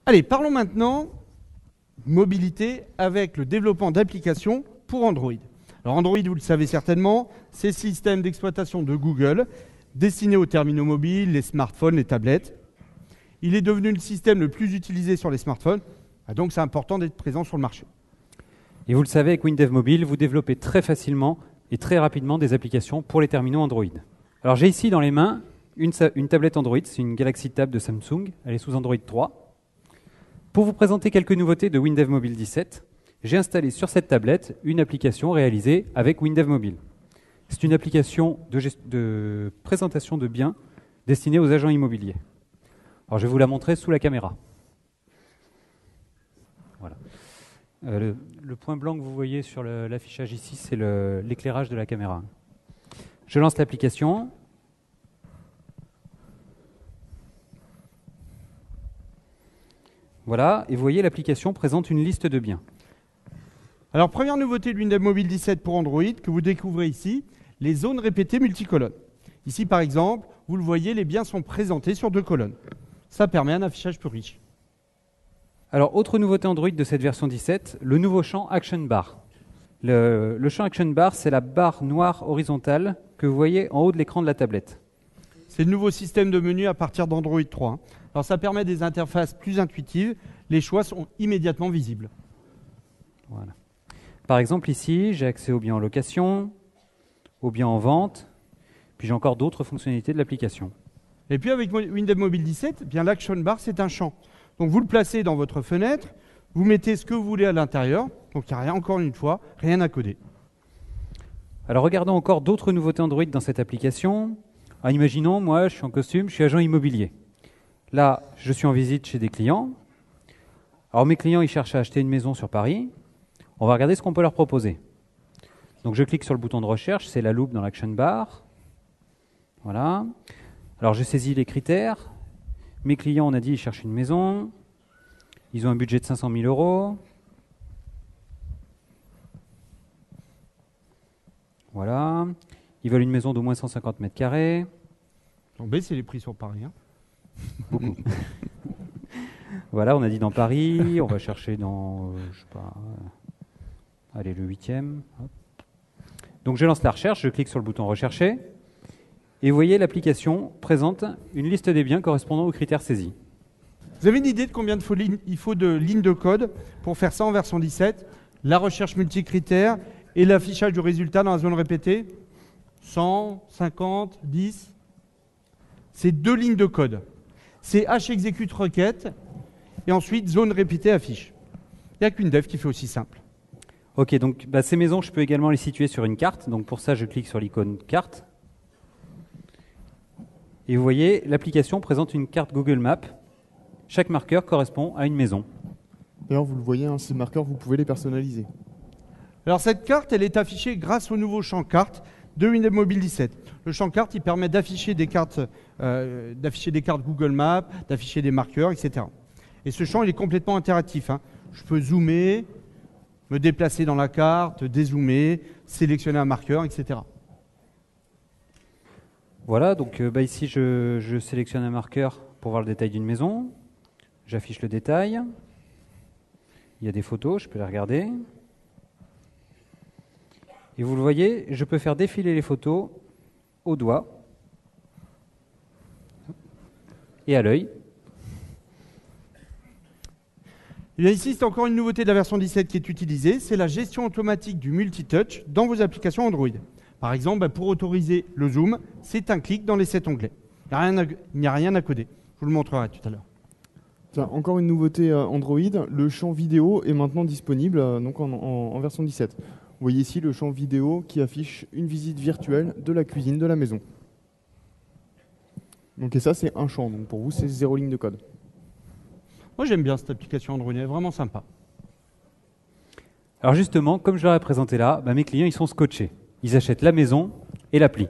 Allez, parlons maintenant mobilité avec le développement d'applications pour Android. Alors Android, vous le savez certainement, c'est le système d'exploitation de Google destiné aux terminaux mobiles, les smartphones, les tablettes. Il est devenu le système le plus utilisé sur les smartphones, donc c'est important d'être présent sur le marché. Et vous le savez, avec WinDev Mobile, vous développez très facilement et très rapidement des applications pour les terminaux Android. Alors j'ai ici dans les mains une tablette Android, c'est une Galaxy Tab de Samsung, elle est sous Android 3. Pour vous présenter quelques nouveautés de WinDev Mobile 17, j'ai installé sur cette tablette une application réalisée avec WinDev Mobile. C'est une application de présentation de biens destinée aux agents immobiliers. Alors je vais vous la montrer sous la caméra. Voilà. Le point blanc que vous voyez sur l'affichage ici, c'est l'éclairage de la caméra. Je lance l'application. Voilà, et vous voyez, l'application présente une liste de biens. Alors, première nouveauté de WinDev Mobile 17 pour Android, que vous découvrez ici, les zones répétées multicolonnes. Ici, par exemple, vous le voyez, les biens sont présentés sur 2 colonnes. Ça permet un affichage plus riche. Alors, autre nouveauté Android de cette version 17, le nouveau champ Action Bar. Le champ Action Bar, c'est la barre noire horizontale que vous voyez en haut de l'écran de la tablette. C'est le nouveau système de menu à partir d'Android 3. Alors ça permet des interfaces plus intuitives, les choix sont immédiatement visibles. Voilà. Par exemple ici, j'ai accès aux biens en location, aux biens en vente, puis j'ai encore d'autres fonctionnalités de l'application. Et puis avec WinDev Mobile 17, bien l'Action Bar c'est un champ. Donc vous le placez dans votre fenêtre, vous mettez ce que vous voulez à l'intérieur, donc il n'y a rien, encore une fois, rien à coder. Alors regardons encore d'autres nouveautés Android dans cette application. Ah, imaginons, moi je suis en costume, je suis agent immobilier. Là, je suis en visite chez des clients. Alors mes clients, ils cherchent à acheter une maison sur Paris. On va regarder ce qu'on peut leur proposer. Donc je clique sur le bouton de recherche, c'est la loupe dans l'Action Bar. Voilà. Alors je saisis les critères. Mes clients, on a dit, ils cherchent une maison. Ils ont un budget de 500 000 €. Voilà. Ils veulent une maison d'au moins 150 mètres carrés. On baisse les prix sur Paris. Hein. Beaucoup. Voilà, on a dit dans Paris, on va chercher dans, je sais pas, allez, le 8e. Hop. Donc je lance la recherche, je clique sur le bouton rechercher, et vous voyez, l'application présente une liste des biens correspondant aux critères saisis. Vous avez une idée de combien il faut de lignes de code pour faire ça en version 17? La recherche multicritères et l'affichage du résultat dans la zone répétée? 100, 50, 10? C'est 2 lignes de code. C'est H exécute requête et ensuite zone répétée affiche. Il n'y a qu'une dev qui fait aussi simple. Ok, donc ces maisons, je peux également les situer sur une carte. Donc pour ça, je clique sur l'icône carte. Et vous voyez, l'application présente une carte Google Maps. Chaque marqueur correspond à une maison. D'ailleurs, vous le voyez, hein, ces marqueurs, vous pouvez les personnaliser. Alors cette carte, elle est affichée grâce au nouveau champ carte de WinDev Mobile 17. Le champ carte, il permet d'afficher des cartes Google Maps, d'afficher des marqueurs, etc. Et ce champ, il est complètement interactif. Hein. Je peux zoomer, me déplacer dans la carte, dézoomer, sélectionner un marqueur, etc. Voilà, donc ici, je sélectionne un marqueur pour voir le détail d'une maison. J'affiche le détail. Il y a des photos, je peux les regarder. Et vous le voyez, je peux faire défiler les photos au doigt et à l'œil. Et bien ici, c'est encore une nouveauté de la version 17 qui est utilisée, c'est la gestion automatique du multitouch dans vos applications Android. Par exemple, pour autoriser le zoom, c'est un clic dans les 7 onglets. Il n'y a rien à coder. Je vous le montrerai tout à l'heure. Tiens, encore une nouveauté Android, le champ vidéo est maintenant disponible donc en version 17. Vous voyez ici le champ vidéo qui affiche une visite virtuelle de la cuisine de la maison. Donc, et ça, c'est un champ. Donc pour vous, c'est 0 ligne de code. Moi, j'aime bien cette application Android, elle est vraiment sympa. Alors justement, comme je l'aurais présenté là, mes clients, ils sont scotchés. Ils achètent la maison et l'appli.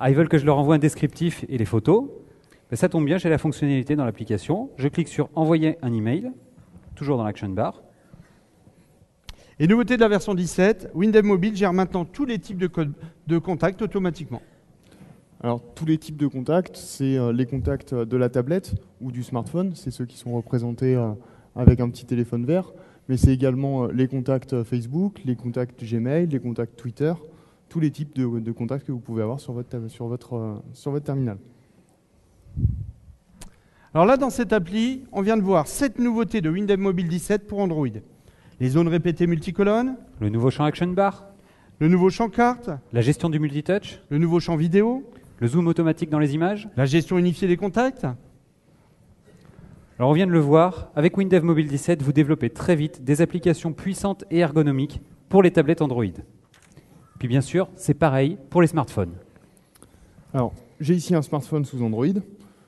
Ils veulent que je leur envoie un descriptif et les photos. Ça tombe bien, j'ai la fonctionnalité dans l'application. Je clique sur « Envoyer un email », toujours dans l'Action Bar. Et nouveauté de la version 17, WinDev Mobile gère maintenant tous les types de contacts automatiquement. Alors, tous les types de contacts, c'est les contacts de la tablette ou du smartphone, c'est ceux qui sont représentés avec un petit téléphone vert, mais c'est également les contacts Facebook, les contacts Gmail, les contacts Twitter, tous les types de contacts que vous pouvez avoir sur votre terminal. Alors là, dans cette appli, on vient de voir 7 nouveautés de Windev Mobile 17 pour Android. Les zones répétées multicolonnes, Le nouveau champ Action Bar, le nouveau champ carte, la gestion du multitouch, le nouveau champ vidéo, le zoom automatique dans les images. la gestion unifiée des contacts. Alors on vient de le voir, avec Windev Mobile 17, vous développez très vite des applications puissantes et ergonomiques pour les tablettes Android. Puis bien sûr, c'est pareil pour les smartphones. Alors, j'ai ici un smartphone sous Android.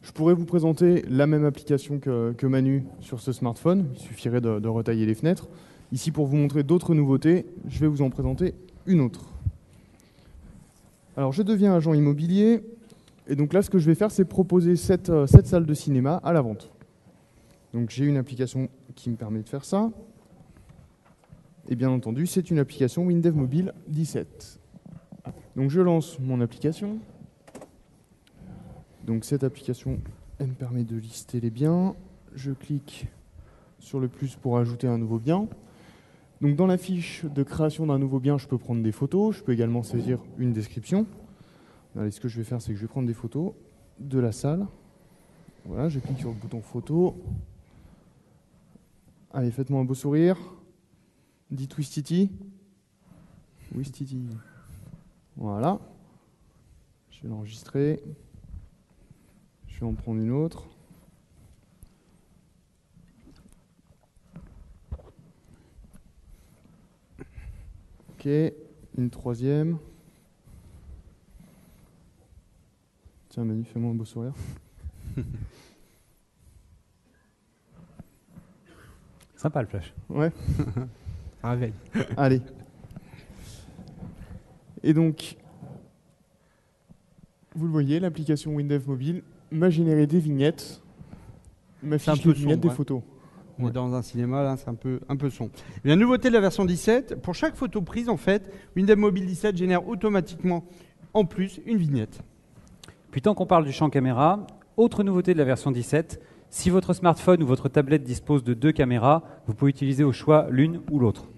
Je pourrais vous présenter la même application que Manu sur ce smartphone. Il suffirait de retailler les fenêtres. Ici, pour vous montrer d'autres nouveautés, je vais vous en présenter une autre. Alors, je deviens agent immobilier. Et donc là, ce que je vais faire, c'est proposer cette salle de cinéma à la vente. Donc, j'ai une application qui me permet de faire ça. Et bien entendu, c'est une application Windev Mobile 17. Donc, je lance mon application. Donc, cette application, elle me permet de lister les biens. Je clique sur le plus pour ajouter un nouveau bien. Donc, dans la fiche de création d'un nouveau bien, je peux prendre des photos. Je peux également saisir une description. Allez, ce que je vais faire, c'est que je vais prendre des photos de la salle. Voilà, je clique sur le bouton photo. Allez, faites-moi un beau sourire. Dites Wistiti. Wistiti. Voilà. Je vais l'enregistrer. Je vais en prendre une autre. Ok, une troisième. Tiens Manu, fais-moi un beau sourire. Sympa le flash. Ouais. Réveil. Allez. Et donc, vous le voyez, l'application Windev Mobile m'a généré des vignettes, m'affiche des vignettes, des photos. On est dans un cinéma, là, c'est un peu sombre. Et la nouveauté de la version 17, pour chaque photo prise, en fait, Windev Mobile 17 génère automatiquement, en plus, une vignette. Puis tant qu'on parle du champ caméra, autre nouveauté de la version 17, si votre smartphone ou votre tablette dispose de 2 caméras, vous pouvez utiliser au choix l'une ou l'autre.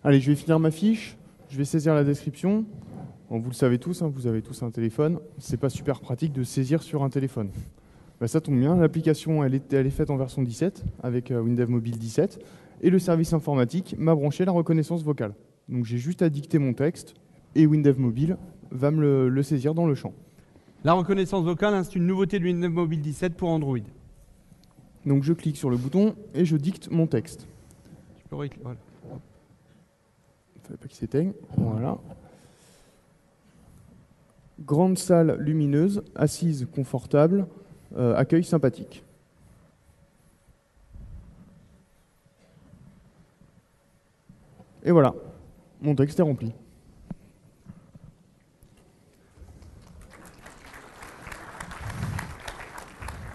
Allez, je vais finir ma fiche, je vais saisir la description. Bon, vous le savez tous, hein, vous avez tous un téléphone. C'est pas super pratique de saisir sur un téléphone. Ben, ça tombe bien, l'application elle est faite en version 17 avec Windev Mobile 17 et le service informatique m'a branché la reconnaissance vocale. Donc j'ai juste à dicter mon texte et Windev Mobile va me le saisir dans le champ. La reconnaissance vocale, hein, c'est une nouveauté de Windev Mobile 17 pour Android. Donc je clique sur le bouton et je dicte mon texte. Tu peux réclamer, voilà. Il ne fallait pas qu'il s'éteigne. Voilà. Grande salle lumineuse, assise confortable, accueil sympathique. Et voilà, mon texte est rempli.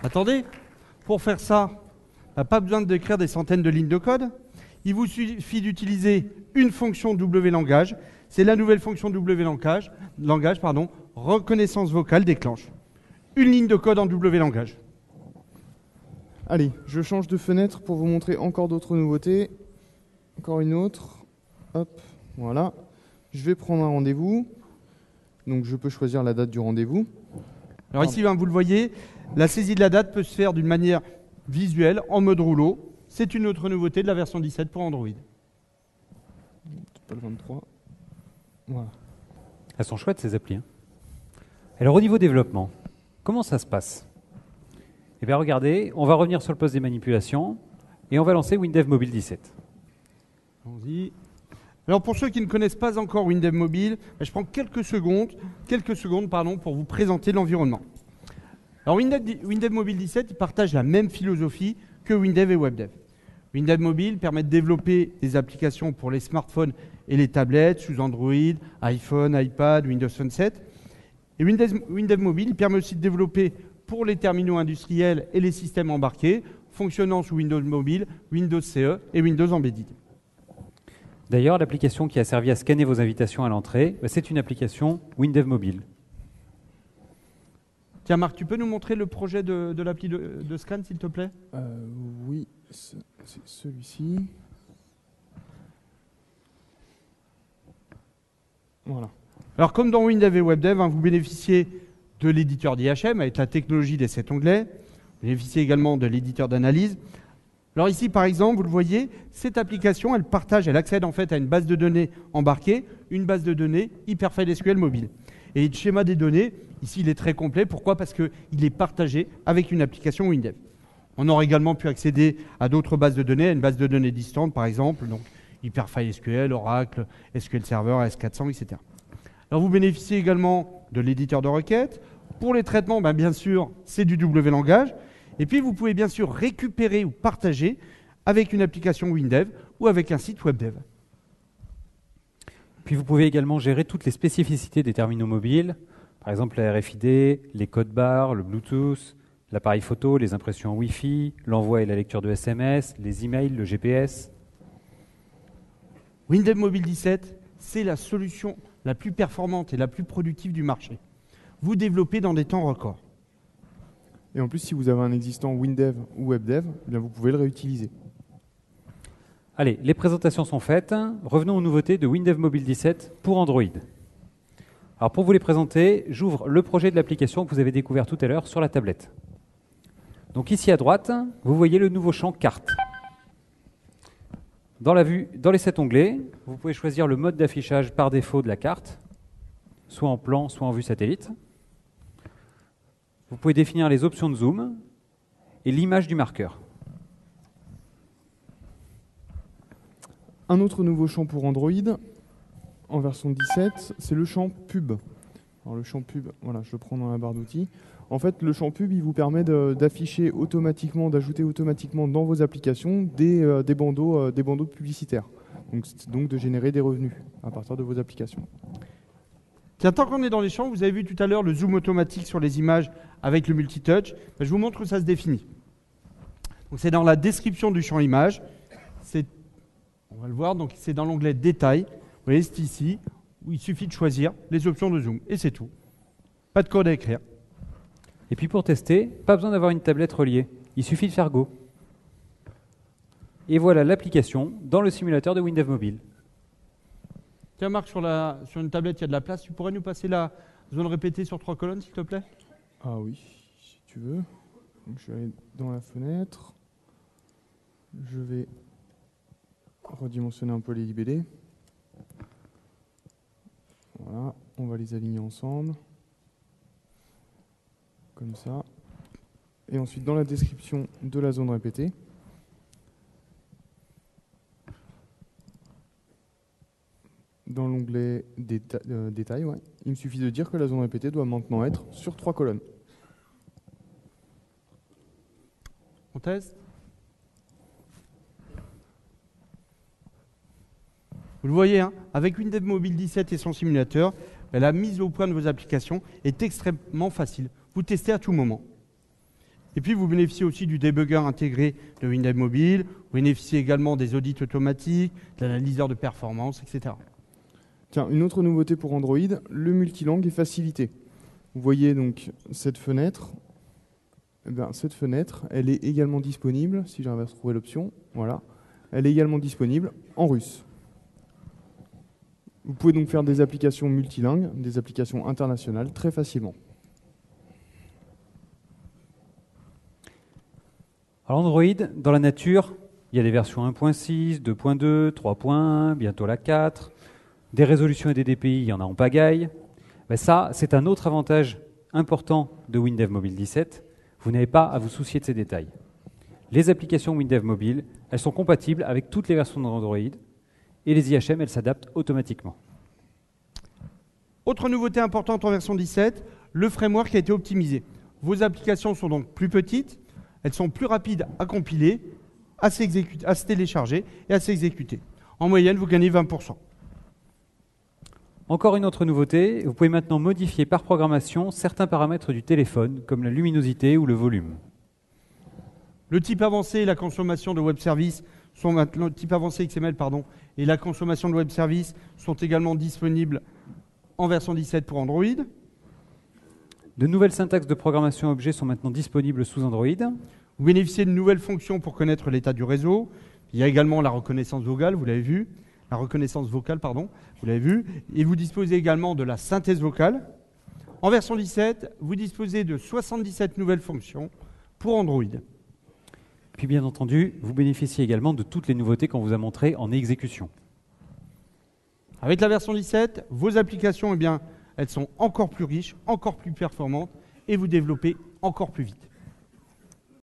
Attendez, pour faire ça, pas besoin d'écrire des centaines de lignes de code. Il vous suffit d'utiliser une fonction W-langage. C'est la nouvelle fonction W-langage, reconnaissance vocale déclenche. Une ligne de code en W-langage. Allez, je change de fenêtre pour vous montrer encore d'autres nouveautés. Encore une autre. Hop, voilà. Je vais prendre un rendez-vous. Donc je peux choisir la date du rendez-vous. Alors ici, vous le voyez, la saisie de la date peut se faire d'une manière visuelle, en mode rouleau. C'est une autre nouveauté de la version 17 pour Android. Pas le 23. Voilà. Elles sont chouettes ces applis. Hein. Alors au niveau développement, comment ça se passe? Eh bien regardez, on va revenir sur le poste des manipulations et on va lancer Windev Mobile 17. Allons-y. Alors pour ceux qui ne connaissent pas encore Windev Mobile, je prends quelques secondes pour vous présenter l'environnement. Alors Windev Mobile 17 il partage la même philosophie que Windev et WebDev. Windev Mobile permet de développer des applications pour les smartphones et les tablettes sous Android, iPhone, iPad, Windows Phone 7. Et Windev Mobile permet aussi de développer pour les terminaux industriels et les systèmes embarqués, fonctionnant sous Windows Mobile, Windows CE et Windows Embedded. D'ailleurs, l'application qui a servi à scanner vos invitations à l'entrée, c'est une application Windev Mobile. Tiens Marc, tu peux nous montrer le projet de l'appli de scan, s'il te plaît? Oui, c'est celui-ci. Voilà. Alors comme dans WinDev et WebDev, vous bénéficiez de l'éditeur d'IHM avec la technologie des 7 onglets. Vous bénéficiez également de l'éditeur d'analyse. Alors ici, par exemple, vous le voyez, cette application, elle partage, elle accède en fait à une base de données embarquée, une base de données Hyperfile SQL mobile. Et le schéma des données, ici, il est très complet. Pourquoi? Parce qu'il est partagé avec une application WinDev. On aurait également pu accéder à d'autres bases de données, à une base de données distante, par exemple, donc Hyperfile SQL, Oracle, SQL Server, S400, etc. Alors vous bénéficiez également de l'éditeur de requêtes. Pour les traitements, bien sûr, c'est du W-langage. Et puis vous pouvez bien sûr récupérer ou partager avec une application WinDev ou avec un site WebDev. Puis vous pouvez également gérer toutes les spécificités des terminaux mobiles, par exemple la RFID, les codes barres, le Bluetooth, l'appareil photo, les impressions Wi-Fi, l'envoi et la lecture de SMS, les emails, le GPS. WinDev Mobile 17, c'est la solution la plus performante et la plus productive du marché. Vous développez dans des temps records. Et en plus, si vous avez un existant WinDev ou WebDev, vous pouvez le réutiliser. Allez, les présentations sont faites. Revenons aux nouveautés de WinDev Mobile 17 pour Android. Alors pour vous les présenter, j'ouvre le projet de l'application que vous avez découvert tout à l'heure sur la tablette. Donc ici à droite, vous voyez le nouveau champ carte. Dans les 7 onglets, vous pouvez choisir le mode d'affichage par défaut de la carte, soit en plan, soit en vue satellite. Vous pouvez définir les options de zoom et l'image du marqueur. Un autre nouveau champ pour Android, en version 17, c'est le champ pub. Alors le champ pub, voilà, je le prends dans la barre d'outils. En fait, le champ pub, il vous permet d'afficher automatiquement, d'ajouter automatiquement dans vos applications des bandeaux publicitaires. Donc de générer des revenus à partir de vos applications. Tiens, tant qu'on est dans les champs, vous avez vu tout à l'heure le zoom automatique sur les images avec le multitouch. Je vous montre où ça se définit. C'est dans la description du champ image. On va le voir, donc c'est dans l'onglet détail. Vous voyez, c'est ici, où il suffit de choisir les options de zoom. Et c'est tout. Pas de code à écrire. Et puis pour tester, pas besoin d'avoir une tablette reliée. Il suffit de faire Go. Et voilà l'application dans le simulateur de WinDev Mobile. Tiens Marc, sur une tablette, il y a de la place. Tu pourrais nous passer la zone répétée sur 3 colonnes, s'il te plaît? Ah oui, si tu veux. Donc je vais aller dans la fenêtre. Je vais redimensionner un peu les libellés. Voilà, on va les aligner ensemble. Comme ça. Et ensuite, dans la description de la zone répétée, dans l'onglet détail, il me suffit de dire que la zone répétée doit maintenant être sur 3 colonnes. On teste? Vous le voyez, avec WinDev Mobile 17 et son simulateur, la mise au point de vos applications est extrêmement facile. Vous testez à tout moment. Et puis, vous bénéficiez aussi du débugger intégré de WinDev Mobile. Vous bénéficiez également des audits automatiques, de l'analyseur de performance, etc. Tiens, une autre nouveauté pour Android, le multilangue est facilité. Vous voyez donc cette fenêtre. Cette fenêtre, elle est également disponible, si j'arrive à trouver l'option, voilà. Elle est également disponible en russe. Vous pouvez donc faire des applications multilingues, des applications internationales très facilement. Alors Android, dans la nature, il y a des versions 1.6, 2.2, 3.1, bientôt la 4. Des résolutions et des DPI, il y en a en pagaille. Ça, c'est un autre avantage important de WinDev Mobile 17. Vous n'avez pas à vous soucier de ces détails. Les applications WinDev Mobile, elles sont compatibles avec toutes les versions d'Android et les IHM, elles s'adaptent automatiquement. Autre nouveauté importante en version 17, le framework a été optimisé. Vos applications sont donc plus petites, elles sont plus rapides à compiler, à se télécharger et à s'exécuter. En moyenne, vous gagnez 20%. Encore une autre nouveauté, vous pouvez maintenant modifier par programmation certains paramètres du téléphone, comme la luminosité ou le volume. Le type avancé et la consommation de web service sont maintenant, le type avancé XML et la consommation de web service sont également disponibles en version 17 pour Android. De nouvelles syntaxes de programmation objet sont maintenant disponibles sous Android. Vous bénéficiez de nouvelles fonctions pour connaître l'état du réseau. Il y a également la reconnaissance vocale, vous l'avez vu. La reconnaissance vocale, pardon, vous l'avez vu. Et vous disposez également de la synthèse vocale. En version 17, vous disposez de 77 nouvelles fonctions pour Android. Puis bien entendu, vous bénéficiez également de toutes les nouveautés qu'on vous a montrées en exécution. Avec la version 17, vos applications, eh bien, elles sont encore plus riches, encore plus performantes et vous développez encore plus vite.